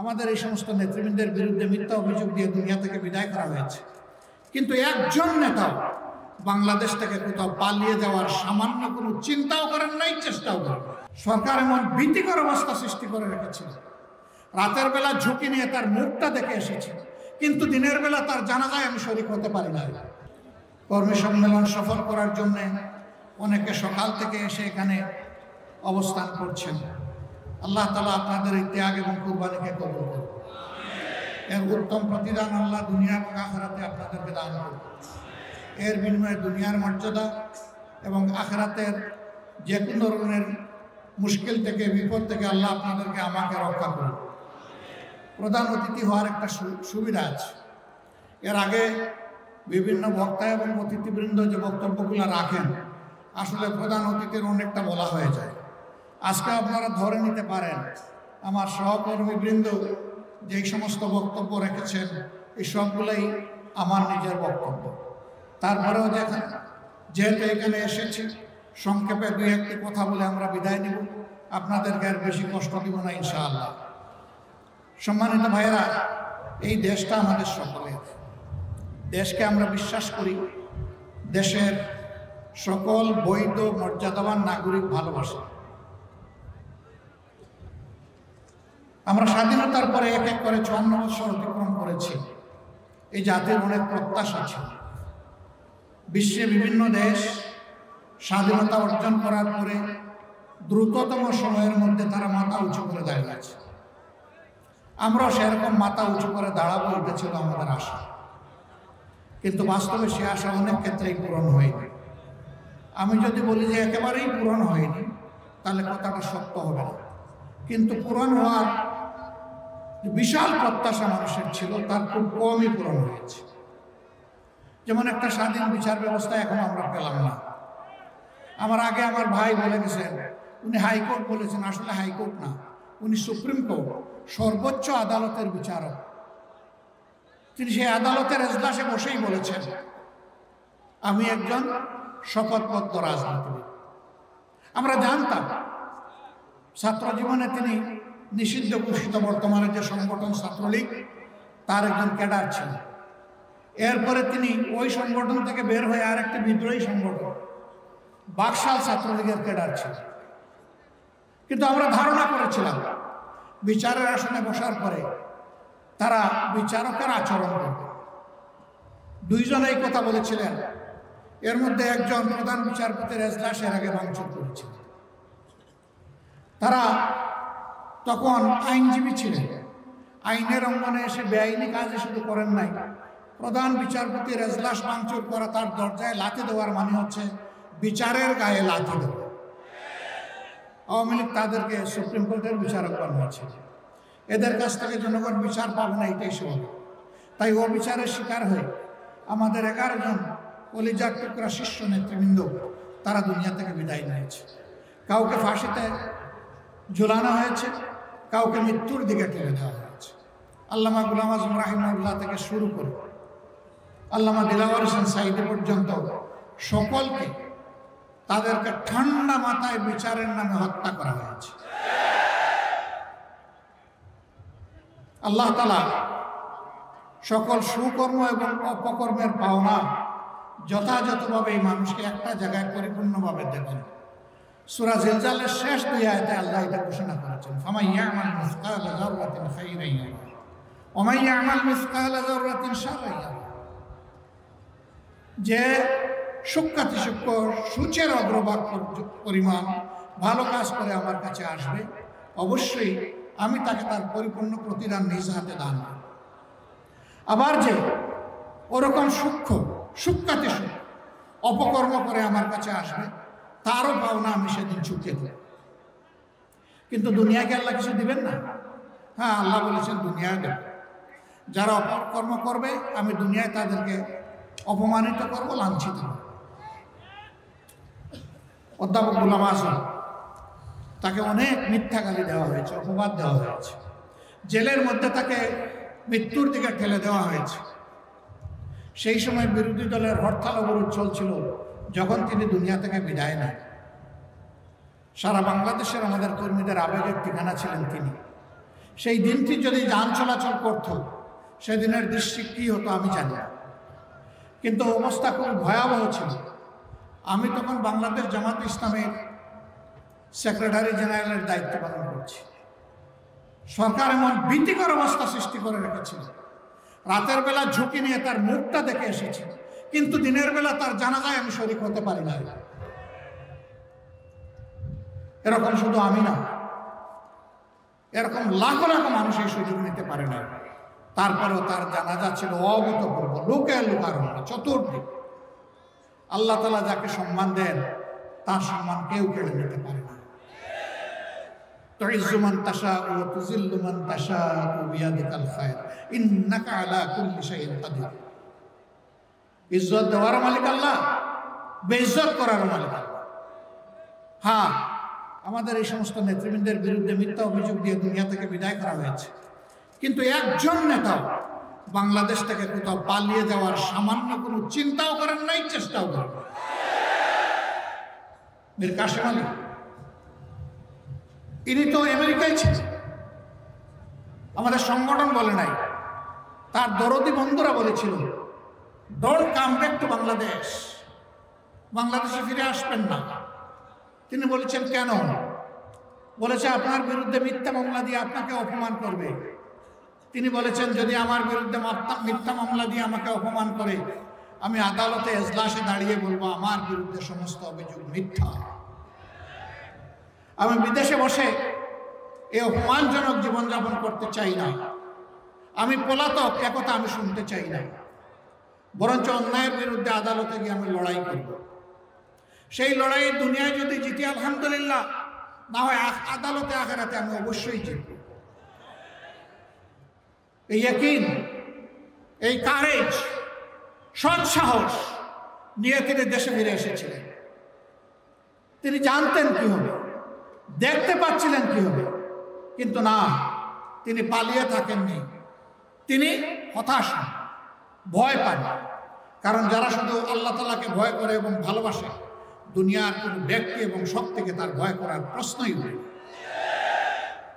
আমাদের এই সমস্ত নেতৃবৃন্দের বিরুদ্ধে মিথ্যা অভিযোগ দিয়ে দুনিয়া থেকে বিদায় করা হয়েছে, কিন্তু একজন নেতাও বাংলাদেশ থেকে কোথাও পালিয়ে যাওয়ার সামান্য কোনো চিন্তাও করেন নাই, চেষ্টাও করেন। সরকার এমন ভীতিকর অবস্থা সৃষ্টি করে রেখেছিল, রাতের বেলা ঝুঁকি নিয়ে তার মুখটা দেখে এসেছে, কিন্তু দিনের বেলা তার জানাজায় আমি শরীক হতে পারি না। কর্মী সম্মেলন সফল করার জন্য অনেকে সকাল থেকে এসে এখানে অবস্থান করছেন। আল্লাহ তাআলা আপনাদের এই ত্যাগ এবং কুরবানিকে কবুল করুন। এর উত্তম প্রতিদান আল্লাহ দুনিয়া এবং আখিরাতে আপনাদেরকে দান করুন। এর বিনিময়ে দুনিয়ার মর্যাদা এবং আখিরাতের যে কোনো ধরনের মুশকিল থেকে, বিপদ থেকে আল্লাহ আপনাদেরকে আমাকে রক্ষা করুন। প্রধান অতিথি হওয়ার একটা সুবিধা আছে। এর আগে বিভিন্ন বক্তা এবং অতিথিবৃন্দ যে বক্তব্যগুলো রাখেন, আসলে প্রধান অতিথির অনেকটা বলা হয়ে যায়। আজকে আপনারা ধরে নিতে পারেন আমার সহকর্মীবৃন্দ যেই সমস্ত বক্তব্য রেখেছেন এই সবগুলোই আমার নিজের বক্তব্য। তারপরেও দেখেন, যেহেতু এখানে এসেছি, সংক্ষেপে দুই একটি কথা বলে আমরা বিদায় নিব, আপনাদেরকে আর বেশি কষ্ট দিব না ইনশাআল্লাহ। সম্মানিত ভাইয়েরা, এই দেশটা আমাদের সকলের। দেশকে আমরা বিশ্বাস করি, দেশের সকল বৈধ মর্যাদাবান নাগরিক ভালোবাসে। আমরা স্বাধীনতার পরে এক এক করে 54 বছর অতিক্রম করেছি। এই জাতির অনেক প্রত্যাশা ছিল। বিশ্বে বিভিন্ন দেশ স্বাধীনতা অর্জন করার পরে দ্রুততম সময়ের মধ্যে তারা মাথা উঁচু করে দাঁড়িয়েছে। আমরাও সেরকম মাথা উঁচু করে দাঁড়াবো, এটা ছিল আমাদের আশা। কিন্তু বাস্তবে সে আশা অনেক ক্ষেত্রেই পূরণ হয়নি। আমি যদি বলি যে একেবারেই পূরণ হয়নি, তাহলে কথাটা সত্য হবে না। কিন্তু পূরণ হওয়ার বিশাল প্রত্যাশা মানুষের ছিল, তার খুব কমই পূরণ হয়েছে। যেমন একটা স্বাধীন বিচার ব্যবস্থা এখন আমরা পেলাম না। আমার আগে আমার ভাই বলে গেছেন, উনি হাইকোর্ট বলেছেন, আসলে হাইকোর্ট না, উনি সুপ্রিম কোর্ট, সর্বোচ্চ আদালতের বিচারক। তিনি সেই আদালতের এজলাসে বসেই বলেছেন, আমি একজন শপথবদ্ধ রাজনীতিবিদ। আমরা জানতাম ছাত্র জীবনে তিনি নিষিদ্ধ ঘোষিত বর্তমানে যে সংগঠন ছাত্রলীগ, তার একজন ক্যাডার ছিলেন। এরপরে তিনি ওই সংগঠন থেকে বের হয়ে আর একটি বিদ্রোহী সংগঠন বাকশাল ছাত্রলীগের ক্যাডার ছিলেন। কিন্তু আমরা ধারণা করেছিলাম বিচারের আসনে বসার পরে তারা বিচারকের আচরণ করবে। দুইজন এই কথা বলেছিলেন। এর মধ্যে একজন প্রধান বিচারপতির এজলাসের আগে ভাঙচুর করেছিলেন। তারা তখন আইনজীবী ছিলেন। আইনের অঙ্গনে এসে বেআইনি কাজে শুধু করেন নাই, প্রধান বিচারপতির এজলাস ভাঙচুর করা, তার দরজায় লাথি দেওয়ার মানে হচ্ছে বিচারের গায়ে লাথি দেওয়া। আওয়ামী লীগ তাদেরকে সুপ্রিম কোর্টের বিচারক বানিয়েছে। এদের কাছ থেকে জনগণ বিচার পাবে না, এটাই স্বাভাবিক। তাই ও বিচারের শিকার হয়ে আমাদের 11 জন কলিজার টুকরা শীর্ষ নেতৃবৃন্দ তারা দুনিয়া থেকে বিদায় নিয়েছে। কাউকে ফাঁসিতে ঝুলানো হয়েছে, কাউকে মৃত্যুর দিকে ঠেলে দেওয়া হয়েছে। আল্লামা গোলাম আজম রাহিমাহুল্লাহ থেকে শুরু করে আল্লামা দিলাওয়ার হোসেন সাঈদী পর্যন্ত সকলকে, তাদেরকে ঠান্ডা মাথায় বিচারের নামে হত্যা করা হয়েছে। আল্লাহ তাআলা সকল সুকর্ম এবং অপকর্মের পাওনা যথাযথভাবে এই মানুষকে একটা জায়গায় পরিপূর্ণভাবে দেবেন। সূরা জিলজালের শেষ 2 আয়াতে আল্লাহ এটা ঘোষণা করেছেন, ফামান ইয়ামাল মিসকালা যাররাতিন খাইরান ইয়ারা ওয়া মান ইয়ামাল মিসকালা যাররাতিন শাররান ইয়ারা। যে সূক্ষ্মাতি সূক্ষ্ম সূচের অগ্রভাগ পরিমাণ ভালো কাজ করে আমার কাছে আসবে, অবশ্যই আমি তাকে তার পরিপূর্ণ প্রতিদান নিজ হাতে দান করব। আবার যে ওরকম সূক্ষ্মাতি সূক্ষ্ম অপকর্ম করে আমার কাছে আসবে, তারও পাওনা আমি সেদিন চুকিয়ে দেব। কিন্তু দুনিয়াকে আল্লাহ কিছু দিবেন না? হ্যাঁ, আল্লাহ বলেছেন দুনিয়ায় দেব। যারা অপকর্ম করবে আমি দুনিয়ায় তাদেরকে অপমানিত করবো, লাঞ্ছিত করব। অধ্যাপক গোলাম আজম, তাকে অনেক মিথ্যা গালি দেওয়া হয়েছে, অপবাদ দেওয়া হয়েছে, জেলের মধ্যে তাকে মৃত্যুর দিকে ঠেলে দেওয়া হয়েছে। সেই সময় বিরোধী দলের হরতাল অবরোধ চলছিল, যখন তিনি দুনিয়া থেকে বিদায় নেন। সারা বাংলাদেশের আমাদের কর্মীদের আবেগের ঠিকানা ছিলেন তিনি। সেই দিনটি যদি যান চলাচল করত, সেদিনের দৃষ্টি কী হতো আমি জানি না, কিন্তু অবস্থা খুব ভয়াবহ ছিল। আমি তখন বাংলাদেশ জামাত ইসলামের সেক্রেটারি জেনারেলের দায়িত্ব পালন করছি। সরকার এমন ভীতিকর অবস্থা সৃষ্টি করে রেখেছিল, রাতের বেলা ঝুঁকি নিয়ে তার মুখটা দেখে এসেছে, কিন্তু দিনের বেলা তার জানাজায় আমি শরীক হতে পারি না। এরকম শুধু আমি না, এরকম লাখো লাখো মানুষ এই সুযোগ নিতে পারে না। তারপরেও তার জানাজা ছিল অভূতপূর্ব, লোকে লোকারণ্য, চতুর্দিক। আল্লাহ তাআলা যাকে সম্মান দেন তার সম্মান কেউ কেড়ে নিতে পারে না। তুইজ্জু মান তাশাউ ওয়া তুযিল্লু মান তাশাউ বিয়াদিকাল খায়র ইন্নাকা আলা কুল্লি শাইইন কাদির। ইজ্জত দেওয়ার মালিক আল্লাহ, বেইজ্জত করার মালিক আল্লাহ। হ্যাঁ, আমাদের এই সমস্ত নেতৃবৃন্দের বিরুদ্ধে মিথ্যা অভিযোগ দিয়ে দুনিয়া থেকে বিদায় করা হয়েছে, কিন্তু একজন নেতাও বাংলাদেশ থেকে কোথাও পালিয়ে যাওয়ার সামান্য কোনো চিন্তাও করেন নাই, চেষ্টাও করেন। মীর কাসেম আলী, ইনি তো আমেরিকায় ছিলেন, আমাদের সংগঠন বলে নাই, তার দরদি বন্ধুরা বলেছিল don't come back to Bangladesh, বাংলাদেশে ফিরে আসবেন না। তিনি বলেছেন কেন? বলেছে আপনার বিরুদ্ধে মিথ্যা মামলা দিয়ে আপনাকে অপমান করবে। তিনি বলেছেন যদি আমার বিরুদ্ধে মিথ্যা মামলা দিয়ে আমাকে অপমান করে, আমি আদালতে এজলাসে দাঁড়িয়ে বলবো আমার বিরুদ্ধে সমস্ত অভিযোগ মিথ্যা। আমি বিদেশে বসে এই অপমানজনক জীবনযাপন করতে চাই না, আমি পলাতক, একথা আমি শুনতে চাই না, বরঞ্চ অন্যায়ের বিরুদ্ধে আদালতে গিয়ে আমি লড়াই করব। সেই লড়াই দুনিয়ায় যদি জিতি আলহামদুলিল্লাহ, না হয় আদালতে আখেরাতে আমি অবশ্যই জিতব। এই ইয়াকিন, এই কারেজ, সৎ সাহস নিয়ে তিনি দেশে ফিরে এসেছিলেন। তিনি জানতেন কি হবে, দেখতে পাচ্ছিলেন কি হবে, কিন্তু না, তিনি পালিয়ে থাকেননি। তিনি হতাশ হন, ভয় পান। কারণ যারা শুধু আল্লাহ তাআলাকে ভয় করে এবং ভালোবাসে, দুনিয়ার কোনো ব্যক্তি এবং শক্তিকে তার ভয় করার প্রশ্নই হয়।